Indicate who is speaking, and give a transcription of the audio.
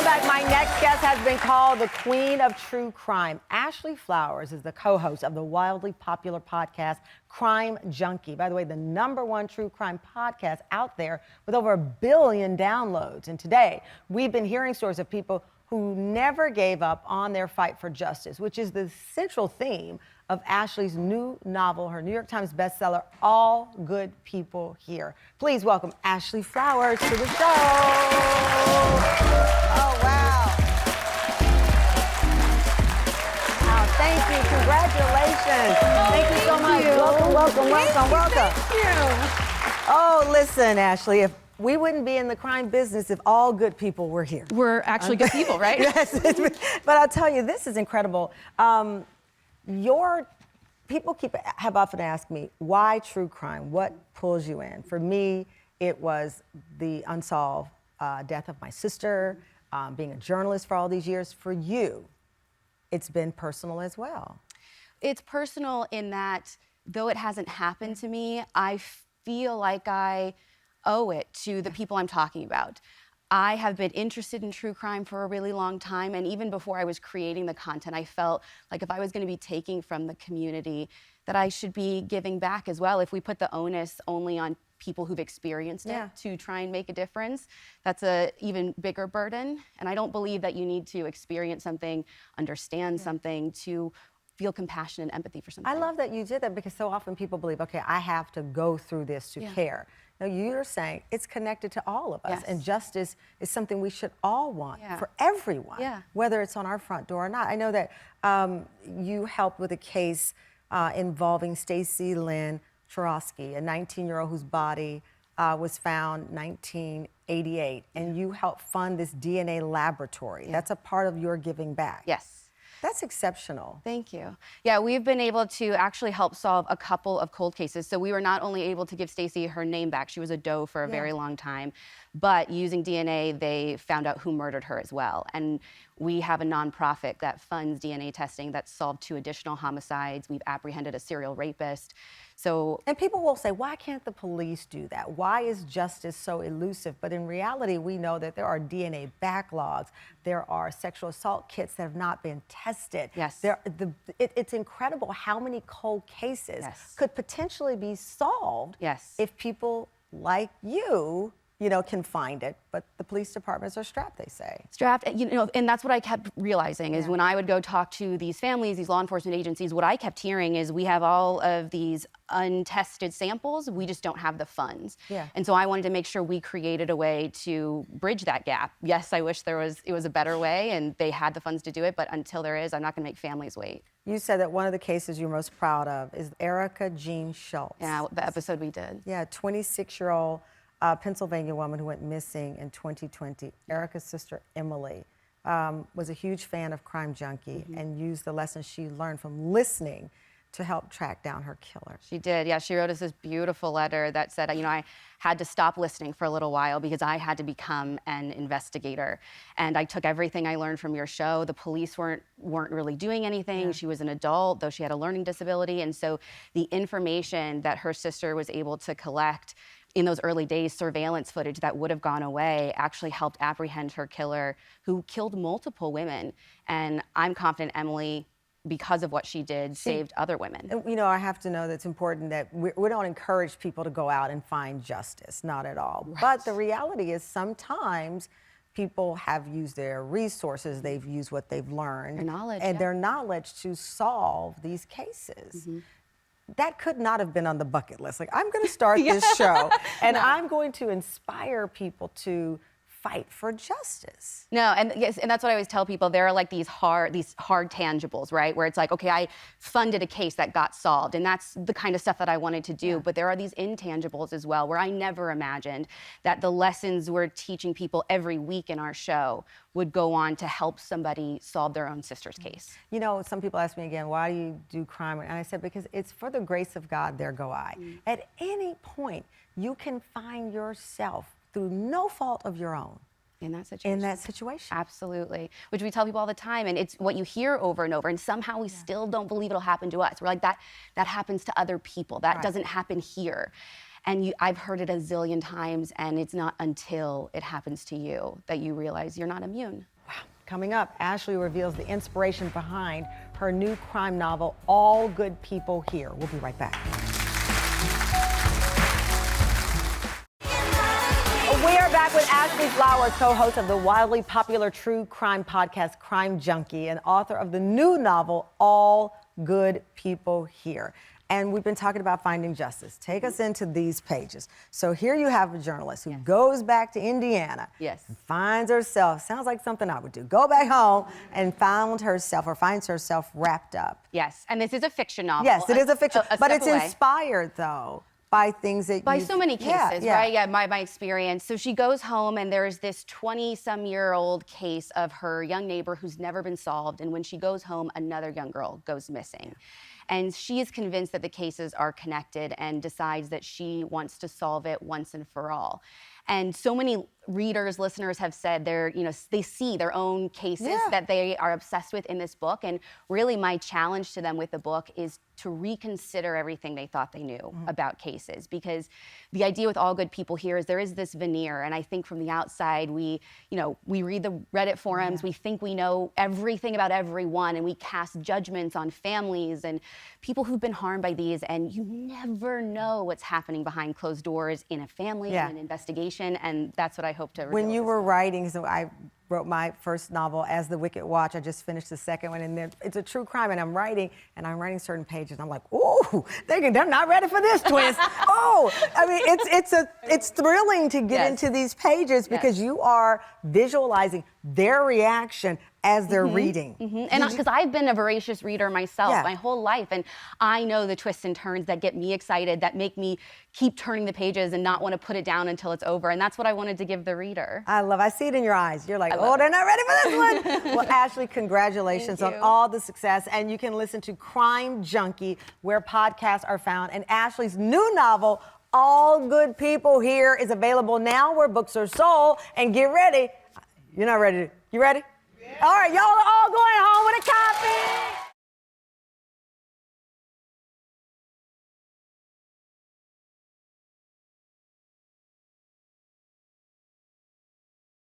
Speaker 1: back. My next guest has been called the Queen of True Crime. Ashley Flowers is the co-host of the wildly popular podcast Crime Junkie. By the way, the #1 true crime podcast out there with over 1 billion downloads. And today, we've been hearing stories of people who never gave up on their fight for justice, which is the central theme of Ashley's new novel, her New York Times bestseller, All Good People Here. Please welcome Ashley Flowers to the show. Oh, wow. Wow, thank you. Congratulations. Thank you so much. Welcome.
Speaker 2: Thank you.
Speaker 1: Oh, listen, Ashley, if we wouldn't be in the crime business if all good people were here.
Speaker 2: We're actually good people, right?
Speaker 1: Yes, but I'll tell you, this is incredible. People have often asked me, why true crime? What pulls you in? For me, it was the unsolved death of my sister, being a journalist for all these years. For you, it's been personal as well.
Speaker 2: It's personal in that, though it hasn't happened to me, I feel like I owe it to the people I'm talking about. I have been interested in true crime for a really long time, and even before I was creating the content, I felt like if I was going to be taking from the community, that I should be giving back as well. If we put the onus only on people who've experienced it to try and make a difference, that's an even bigger burden. And I don't believe that you need to experience something, understand something to feel compassion and empathy for something.
Speaker 1: I love that you did that, because so often people believe, okay, I have to go through this to care. Now, you're saying it's connected to all of us, and justice is something we should all want for everyone, whether it's on our front door or not. I know that you helped with a case involving Stacy Lynn Chorosky, a 19-year-old whose body was found 1988, and you helped fund this DNA laboratory. That's a part of your giving back.
Speaker 2: Yes.
Speaker 1: That's exceptional.
Speaker 2: Thank you. Yeah, we've been able to actually help solve a couple of cold cases. So we were not only able to give Stacy her name back, she was a doe for a very long time, but using DNA, they found out who murdered her as well. And we have a nonprofit that funds DNA testing that's solved 2 additional homicides. We've apprehended a serial rapist.
Speaker 1: And people will say, why can't the police do that? Why is justice so elusive? But in reality, we know that there are DNA backlogs. There are sexual assault kits that have not been tested.
Speaker 2: Yes.
Speaker 1: It's incredible how many cold cases could potentially be solved if people like you can find it, but the police departments are strapped, they say.
Speaker 2: Strapped, and that's what I kept realizing is when I would go talk to these families, these law enforcement agencies, what I kept hearing is we have all of these untested samples, we just don't have the funds. And so I wanted to make sure we created a way to bridge that gap. Yes, I wish it was a better way and they had the funds to do it, but until there is, I'm not gonna make families wait.
Speaker 1: You said that one of the cases you're most proud of is Erica Jean Schultz.
Speaker 2: Yeah, the episode we did.
Speaker 1: Yeah, 26-year-old Pennsylvania woman who went missing in 2020. Erica's sister, Emily, was a huge fan of Crime Junkie and used the lessons she learned from listening to help track down her killer.
Speaker 2: She did, yeah. She wrote us this beautiful letter that said, I had to stop listening for a little while because I had to become an investigator. And I took everything I learned from your show. The police weren't really doing anything. She was an adult, though she had a learning disability. And so the information that her sister was able to collect in those early days, surveillance footage that would have gone away, actually helped apprehend her killer, who killed multiple women. And I'm confident Emily, because of what she did, saved other women.
Speaker 1: I have to know that it's important that we don't encourage people to go out and find justice, not at all. But the reality is sometimes people have used their resources, they've used what they've learned.
Speaker 2: Their knowledge,
Speaker 1: and their knowledge to solve these cases. That could not have been on the bucket list. Like, I'm gonna start this show and I'm going to inspire people to fight for justice.
Speaker 2: No, and that's what I always tell people. There are like these hard tangibles, right? Where it's like, okay, I funded a case that got solved, and that's the kind of stuff that I wanted to do. But there are these intangibles as well, where I never imagined that the lessons we're teaching people every week in our show would go on to help somebody solve their own sister's case.
Speaker 1: Some people ask me again, why do you do crime? And I said, because it's for the grace of God, there go I. At any point, you can find yourself through no fault of your own.
Speaker 2: In that situation. Absolutely. Which we tell people all the time, and it's what you hear over and over, and somehow we still don't believe it'll happen to us. We're like, that happens to other people. That doesn't happen here. And I've heard it a zillion times, and it's not until it happens to you that you realize you're not immune.
Speaker 1: Coming up, Ashley reveals the inspiration behind her new crime novel, All Good People Here. We'll be right back. We are back with Ashley Flowers, co-host of the wildly popular true crime podcast, Crime Junkie, and author of the new novel, All Good People Here. And we've been talking about finding justice. Take us into these pages. So here you have a journalist who goes back to Indiana.
Speaker 2: Yes.
Speaker 1: And finds herself, sounds like something I would do, go back home and finds herself wrapped up.
Speaker 2: Yes, and this is a fiction novel.
Speaker 1: Yes, it is a fiction, but it's
Speaker 2: away.
Speaker 1: inspired, though, by things that
Speaker 2: By so many cases,
Speaker 1: yeah.
Speaker 2: right? Yeah, my experience. So she goes home and there's this 20-some-year-old case of her young neighbor who's never been solved. And when she goes home, another young girl goes missing. And she is convinced that the cases are connected and decides that she wants to solve it once and for all. And so many readers, listeners have said they see their own cases that they are obsessed with in this book. And really my challenge to them with the book is to reconsider everything they thought they knew about cases. Because the idea with All Good People Here is there is this veneer. And I think from the outside, we read the Reddit forums, we think we know everything about everyone, and we cast judgments on families and people who've been harmed by these. And you never know what's happening behind closed doors in a family, in an investigation. And that's what I hope to reveal.
Speaker 1: When you were writing, so I wrote my first novel, As the Wicked Watch. I just finished the second one, and then it's a true crime, and I'm writing certain pages, and I'm like, ooh, they're not ready for this twist. Oh, I mean, it's thrilling to get into these pages because you are visualizing their reaction as they're reading.
Speaker 2: And because I've been a voracious reader myself my whole life, and I know the twists and turns that get me excited, that make me keep turning the pages and not want to put it down until it's over. And that's what I wanted to give the reader.
Speaker 1: I see it in your eyes. You're like, oh, they're not ready for this one. Well, Ashley, congratulations on all the success. And you can listen to Crime Junkie where podcasts are found. And Ashley's new novel, All Good People Here, is available now where books are sold. And get ready. You're not ready. You ready? Yeah. All right, y'all are all going home with a copy.